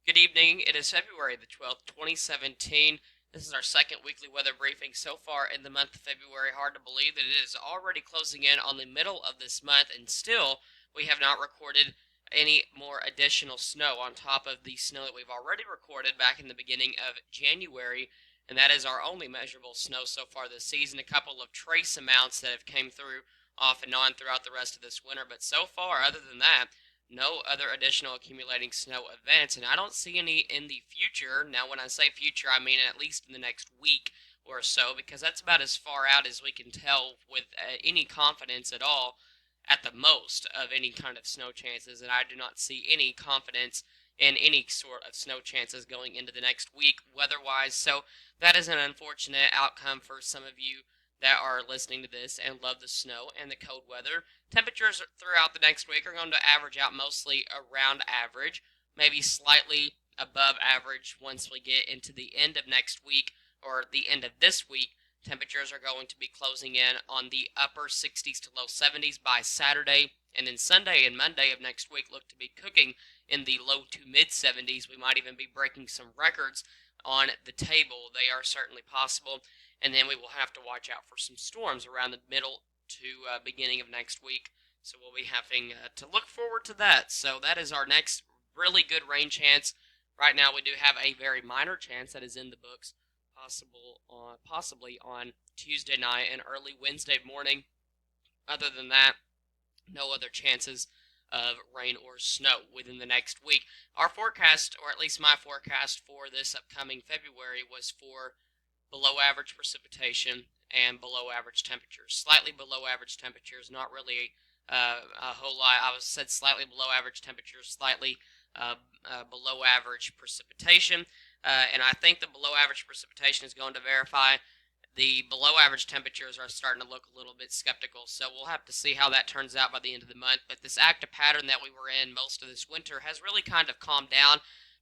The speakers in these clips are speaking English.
Good evening. It is February the 12th, 2017. This is our second weekly weather briefing so far in the month of February. Hard to believe that it is already closing in on the middle of this month, and still we have not recorded any more additional snow on top of the snow that we've already recorded back in the beginning of January. And that is our only measurable snow so far this season. A couple of trace amounts that have came through off and on throughout the rest of this winter, but so far, other than that, no other additional accumulating snow events, and I don't see any in the future. Now, when I say future, I mean at least in the next week or so, because that's about as far out as we can tell with any confidence at all, at the most, of any kind of snow chances, and I do not see any confidence in any sort of snow chances going into the next week weather-wise, so that is an unfortunate outcome for some of you that are listening to this and love the snow and the cold weather. Temperatures throughout the next week are going to average out mostly around average, maybe slightly above average once we get into the end of next week or the end of this week. Temperatures are going to be closing in on the upper 60s to low 70s by Saturday, and then Sunday and Monday of next week look to be cooking in the low to mid 70s. We might even be breaking some records on the table. They are certainly possible, and then we will have to watch out for some storms around the middle to beginning of next week. So we'll be having to look forward to that. So that is our next really good rain chance. Right now, we do have a very minor chance that is in the books, possibly on Tuesday night and early Wednesday morning. Other than that, no other chances of rain or snow within the next week. Our forecast, or at least my forecast for this upcoming February, was for below average precipitation and below average temperatures. Slightly below average temperatures, not really a whole lot. I was said slightly below average temperatures, slightly below average precipitation. And I think the below average precipitation is going to verify. The below average temperatures are starting to look a little bit skeptical, so we'll have to see how that turns out by the end of the month. But this active pattern that we were in most of this winter has really kind of calmed down,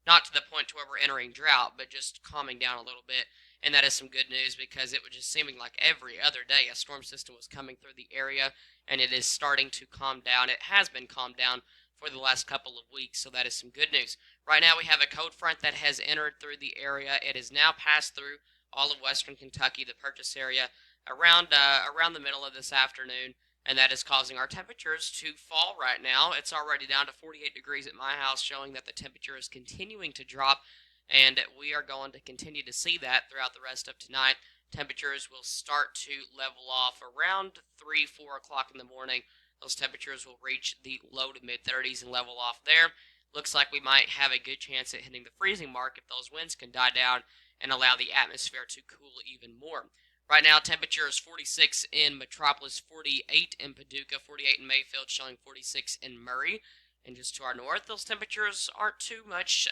not to the point to where we're entering drought, but just calming down a little bit. And that is some good news because it was just seeming like every other day a storm system was coming through the area, and it is starting to calm down. It has been calmed down for the last couple of weeks, so that is some good news. Right now we have a cold front that has entered through the area. It has now passed through all of western Kentucky, the Purchase area, around the middle of this afternoon, and that is causing our temperatures to fall right now. It's already down to 48 degrees at my house, showing that the temperature is continuing to drop, and we are going to continue to see that throughout the rest of tonight. Temperatures will start to level off around 3, 4 o'clock in the morning. Those temperatures will reach the low to mid 30s and level off there. Looks like we might have a good chance at hitting the freezing mark if those winds can die down and allow the atmosphere to cool even more. Right now, temperature is 46 in Metropolis, 48 in Paducah, 48 in Mayfield, showing 46 in Murray. And just to our north, those temperatures aren't too much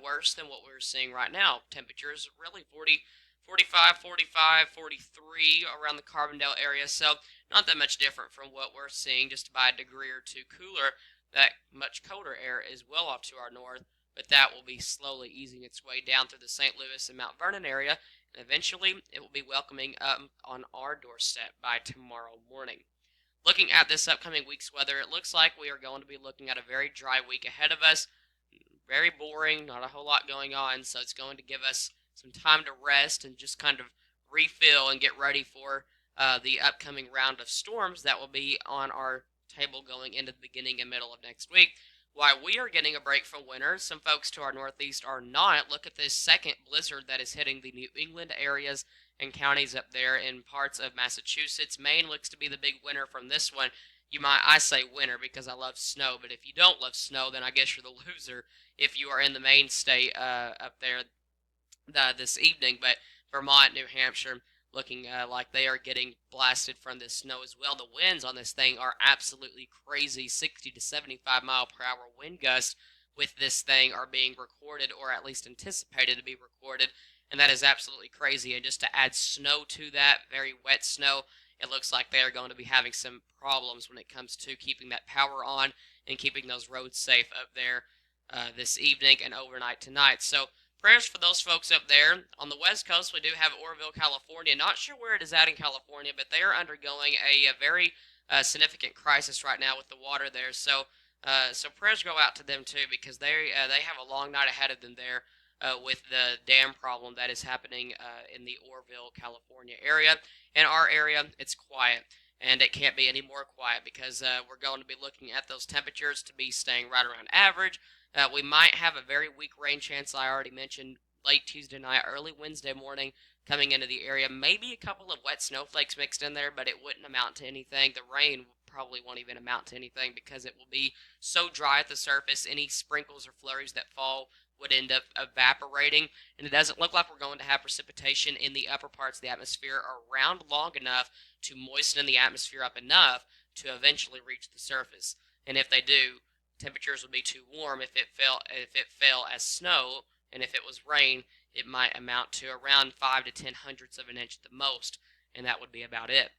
worse than what we're seeing right now. Temperatures really 40, 45, 45, 43 around the Carbondale area. So not that much different from what we're seeing, just by a degree or two cooler. That much colder air is well off to our north, but that will be slowly easing its way down through the St. Louis and Mount Vernon area, and eventually it will be welcoming on our doorstep by tomorrow morning. Looking at this upcoming week's weather, it looks like we are going to be looking at a very dry week ahead of us. Very boring, not a whole lot going on, so it's going to give us some time to rest and just kind of refill and get ready for the upcoming round of storms that will be on our table going into the beginning and middle of next week. While we are getting a break from winter, some folks to our northeast are not. Look at this second blizzard that is hitting the New England areas and counties up there in parts of Massachusetts. Maine looks to be the big winner from this one. I say winner because I love snow, but if you don't love snow, then I guess you're the loser if you are in the Maine state up there this evening. But Vermont, New Hampshire, looking like they are getting blasted from this snow as well. The winds on this thing are absolutely crazy. 60 to 75 mile per hour wind gusts with this thing are being recorded, or at least anticipated to be recorded, and that is absolutely crazy. And just to add snow to that, very wet snow, it looks like they are going to be having some problems when it comes to keeping that power on and keeping those roads safe up there this evening and overnight tonight. So prayers for those folks up there. On the West Coast, we do have Oroville, California. Not sure where it is at in California, but they are undergoing a very significant crisis right now with the water there. So So prayers go out to them too, because they have a long night ahead of them there with the dam problem that is happening in the Orville, California area. In our area, it's quiet, and it can't be any more quiet because we're going to be looking at those temperatures to be staying right around average. We might have a very weak rain chance, I already mentioned, late Tuesday night, early Wednesday morning coming into the area. Maybe a couple of wet snowflakes mixed in there, but it wouldn't amount to anything. The rain probably won't even amount to anything because it will be so dry at the surface. Any sprinkles or flurries that fall would end up evaporating, and it doesn't look like we're going to have precipitation in the upper parts of the atmosphere around long enough to moisten the atmosphere up enough to eventually reach the surface. And if they do, temperatures would be too warm if it fell as snow, and if it was rain, it might amount to around 5 to 10 hundredths of an inch at the most, and that would be about it.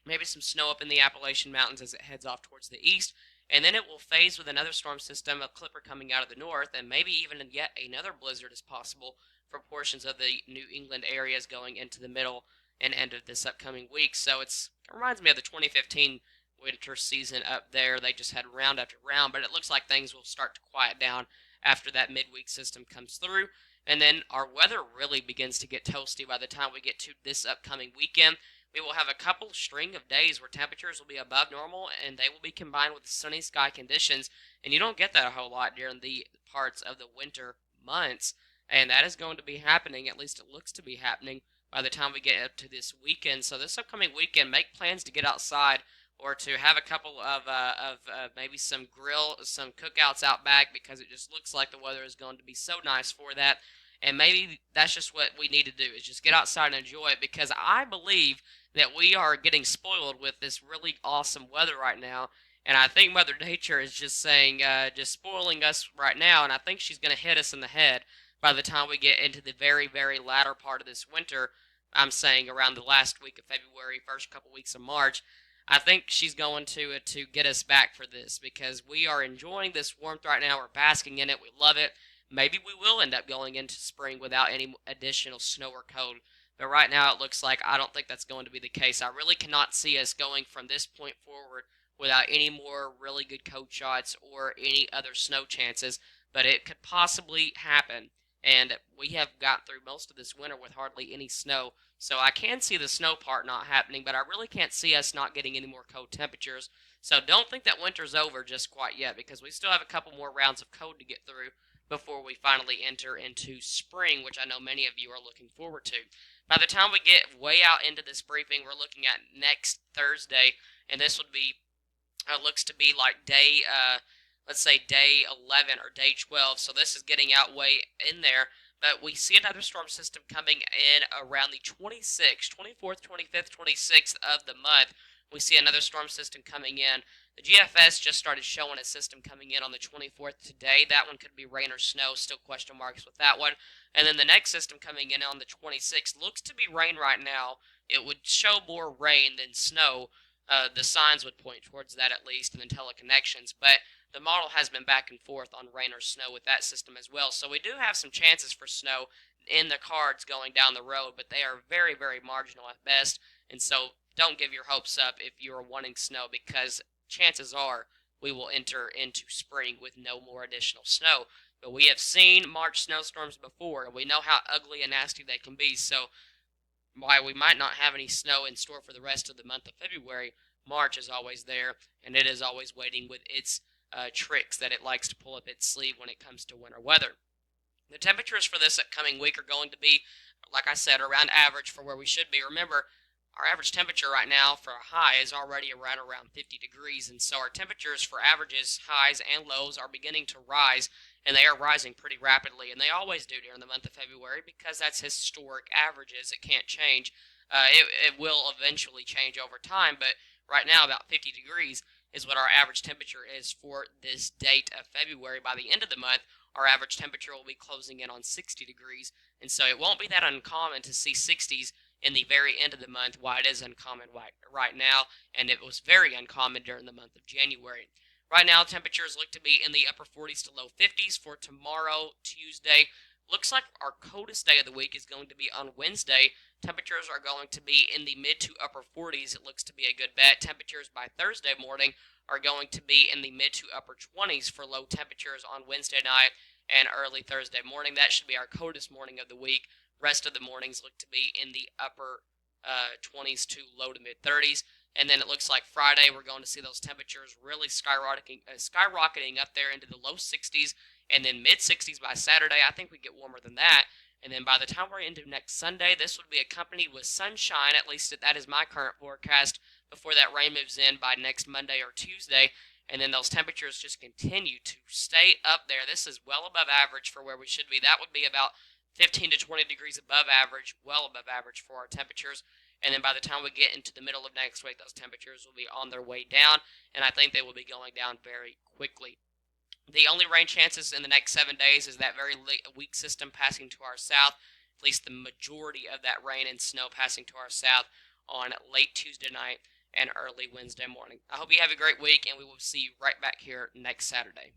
Maybe some snow up in the Appalachian Mountains as it heads off towards the east, and then it will phase with another storm system, a clipper coming out of the north, and maybe even yet another blizzard is possible for portions of the New England areas going into the middle and end of this upcoming week. So it reminds me of the 2015 winter season up there. They just had round after round, but it looks like things will start to quiet down after that midweek system comes through. And then our weather really begins to get toasty by the time we get to this upcoming weekend. We will have a couple string of days where temperatures will be above normal and they will be combined with sunny sky conditions. And you don't get that a whole lot during the parts of the winter months. And that is going to be happening, at least it looks to be happening, by the time we get up to this weekend. So this upcoming weekend, make plans to get outside or to have a couple of maybe some cookouts out back because it just looks like the weather is going to be so nice for that. And maybe that's just what we need to do is just get outside and enjoy it because I believe that we are getting spoiled with this really awesome weather right now. And I think Mother Nature is just saying, just spoiling us right now. And I think she's going to hit us in the head by the time we get into the very, very latter part of this winter. I'm saying around the last week of February, first couple weeks of March. I think she's going to get us back for this because we are enjoying this warmth right now. We're basking in it. We love it. Maybe we will end up going into spring without any additional snow or cold. But right now it looks like I don't think that's going to be the case. I really cannot see us going from this point forward without any more really good cold shots or any other snow chances. But it could possibly happen. And we have got through most of this winter with hardly any snow. So I can see the snow part not happening, but I really can't see us not getting any more cold temperatures. So don't think that winter's over just quite yet because we still have a couple more rounds of cold to get through before we finally enter into spring, which I know many of you are looking forward to. By the time we get way out into this briefing, we're looking at next Thursday, and this would be looks to be like let's say day 11 or day 12. So this is getting out way in there. But we see another storm system coming in around the 26th, 24th, 25th, 26th of the month. We see another storm system coming in. The GFS just started showing a system coming in on the 24th today. That one could be rain or snow, still question marks with that one. And then the next system coming in on the 26th looks to be rain right now. It would show more rain than snow. The signs would point towards that at least, and then teleconnections. But the model has been back and forth on rain or snow with that system as well. So we do have some chances for snow in the cards going down the road, but they are very, very marginal at best. And so don't give your hopes up if you are wanting snow because chances are we will enter into spring with no more additional snow. But we have seen March snowstorms before, and we know how ugly and nasty they can be. So while we might not have any snow in store for the rest of the month of February, March is always there, and it is always waiting with its tricks that it likes to pull up its sleeve when it comes to winter weather. The temperatures for this upcoming week are going to be, like I said, around average for where we should be. Remember, our average temperature right now for a high is already around 50 degrees, and so our temperatures for averages, highs, and lows are beginning to rise, and they are rising pretty rapidly, and they always do during the month of February because that's historic averages. It can't change. It will eventually change over time, but right now about 50 degrees is what our average temperature is for this date of February. By the end of the month, our average temperature will be closing in on 60 degrees, and so it won't be that uncommon to see 60s in the very end of the month, while it is uncommon right now, and it was very uncommon during the month of January. Right now, temperatures look to be in the upper 40s to low 50s for tomorrow, Tuesday. Looks like our coldest day of the week is going to be on Wednesday. Temperatures are going to be in the mid to upper 40s. It looks to be a good bet. Temperatures by Thursday morning are going to be in the mid to upper 20s for low temperatures on Wednesday night and early Thursday morning. That should be our coldest morning of the week. Rest of the mornings look to be in the upper 20s to low to mid 30s. And then it looks like Friday we're going to see those temperatures really skyrocketing up there into the low 60s and then mid 60s by Saturday. I think we get warmer than that. And then by the time we're into next Sunday, this would be accompanied with sunshine. At least that is my current forecast before that rain moves in by next Monday or Tuesday. And then those temperatures just continue to stay up there. This is well above average for where we should be. That would be about 15 to 20 degrees above average, well above average for our temperatures. And then by the time we get into the middle of next week, those temperatures will be on their way down, and I think they will be going down very quickly. The only rain chances in the next 7 days is that very weak system passing to our south, at least the majority of that rain and snow passing to our south on late Tuesday night and early Wednesday morning. I hope you have a great week, and we will see you right back here next Saturday.